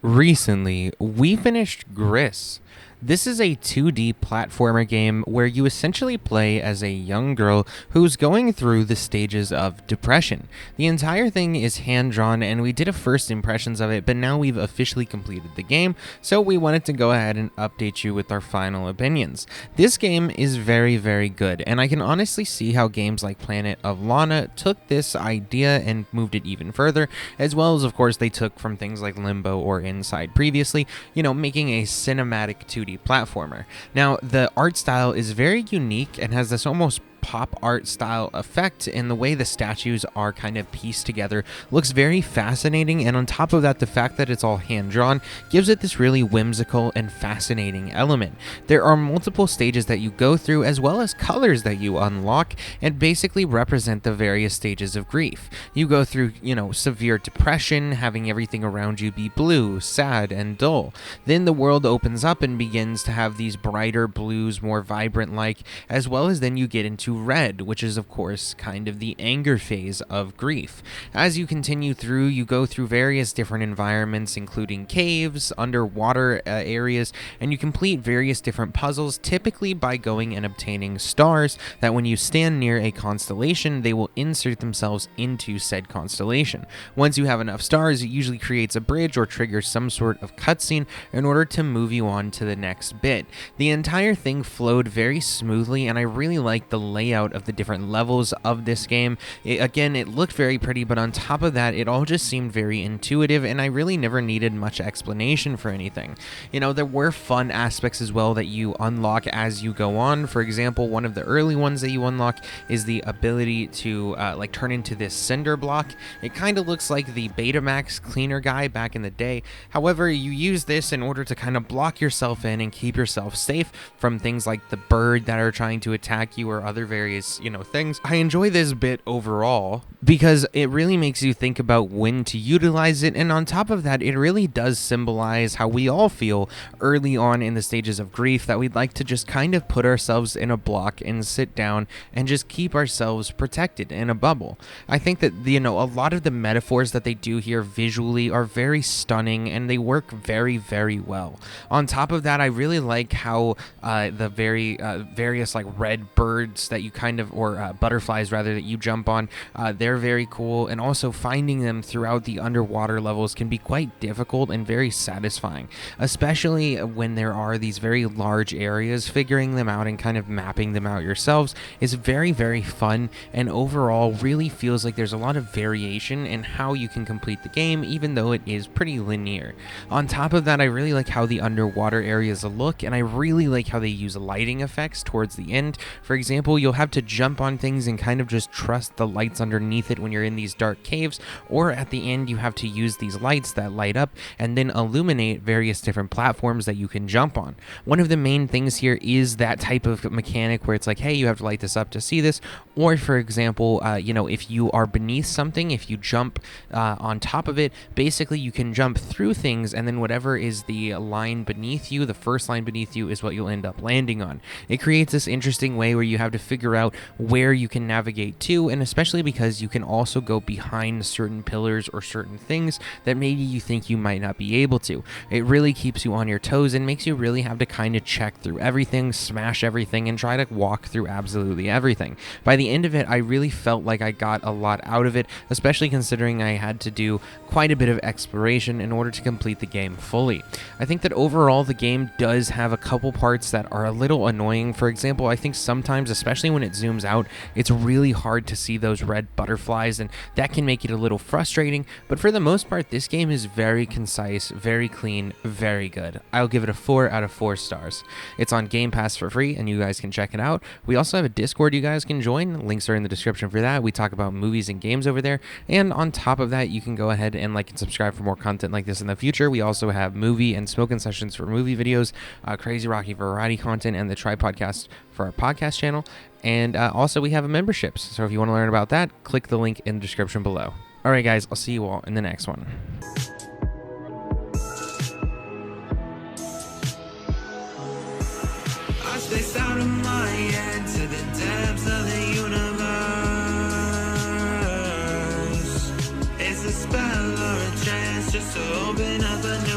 Recently, we finished Gris. This is a 2D platformer game where you essentially play as a young girl who's going through the stages of depression. The entire thing is hand-drawn, and we did a first impressions of it, but now we've officially completed the game, so we wanted to go ahead and update you with our final opinions. This game is very, very good, and I can honestly see how games like Planet of Lana took this idea and moved it even further, as well as, of course, they took from things like Limbo or Inside previously, making a cinematic 2D platformer. Now, the art style is very unique and has this almost pop art style effect, and the way the statues are kind of pieced together looks very fascinating, and on top of that, the fact that it's all hand-drawn gives it this really whimsical and fascinating element. There are multiple stages that you go through, as well as colors that you unlock, and basically represent the various stages of grief. You go through, severe depression, having everything around you be blue, sad, and dull. Then the world opens up and begins to have these brighter blues, more vibrant like, as well as then you get into red, which is of course kind of the anger phase of grief. As you continue through, you go through various different environments, including caves, underwater areas, and you complete various different puzzles, typically by going and obtaining stars that when you stand near a constellation, they will insert themselves into said constellation. Once you have enough stars, it usually creates a bridge or triggers some sort of cutscene in order to move you on to the next bit. The entire thing flowed very smoothly, and I really like the layout of the different levels of this game. It looked very pretty, but on top of that, it all just seemed very intuitive, and I really never needed much explanation for anything. There were fun aspects as well that you unlock as you go on. For example, one of the early ones that you unlock is the ability to turn into this cinder block. It kind of looks like the Betamax cleaner guy back in the day. However, you use this in order to kind of block yourself in and keep yourself safe from things like the bird that are trying to attack you or other various, things. I enjoy this bit overall because it really makes you think about when to utilize it, and on top of that, it really does symbolize how we all feel early on in the stages of grief, that we'd like to just kind of put ourselves in a block and sit down and just keep ourselves protected in a bubble. I think that, a lot of the metaphors that they do here visually are very stunning, and they work very, very well. On top of that, I really like how the various red birds that you or butterflies rather, that you jump on, they're very cool, and also finding them throughout the underwater levels can be quite difficult and very satisfying, especially when there are these very large areas. Figuring them out and kind of mapping them out yourselves is very, very fun, and overall really feels like there's a lot of variation in how you can complete the game, even though it is pretty linear. On top of that, I really like how the underwater areas look, and I really like how they use lighting effects towards the end. For example, you'll have to jump on things and kind of just trust the lights underneath it when you're in these dark caves, or at the end you have to use these lights that light up and then illuminate various different platforms that you can jump on. One of the main things here is that type of mechanic where it's like, hey, you have to light this up to see this, or for example, if you are beneath something, if you jump on top of it, basically you can jump through things, and then whatever is the line beneath you, the first line beneath you, is what you'll end up landing on. It creates this interesting way where you have to figure out where you can navigate to, and especially because you can also go behind certain pillars or certain things that maybe you think you might not be able to. It really keeps you on your toes and makes you really have to kind of check through everything, smash everything, and try to walk through absolutely everything. By the end of it, I really felt like I got a lot out of it, especially considering I had to do quite a bit of exploration in order to complete the game fully. I think that overall the game does have a couple parts that are a little annoying. For example, I think sometimes, especially when it zooms out, it's really hard to see those red butterflies, and that can make it a little frustrating, but for the most part, this game is very concise, very clean, very good. I'll give it a 4 out of 4 stars. It's on Game Pass for free, and you guys can check it out. We also have a Discord you guys can join. Links are in the description for that. We talk about movies and games over there, and on top of that, you can go ahead and like and subscribe for more content like this in the future. We also have movie and Smokin sessions for movie videos, CrazyRocky variety content, and the Podcast for our podcast channel. And also we have a memberships, so if you want to learn about that, click the link in the description below. All right, guys, I'll see you all in the next one. I stay out of my head to the depths of the universe. It's a spell or a chance just to open up a new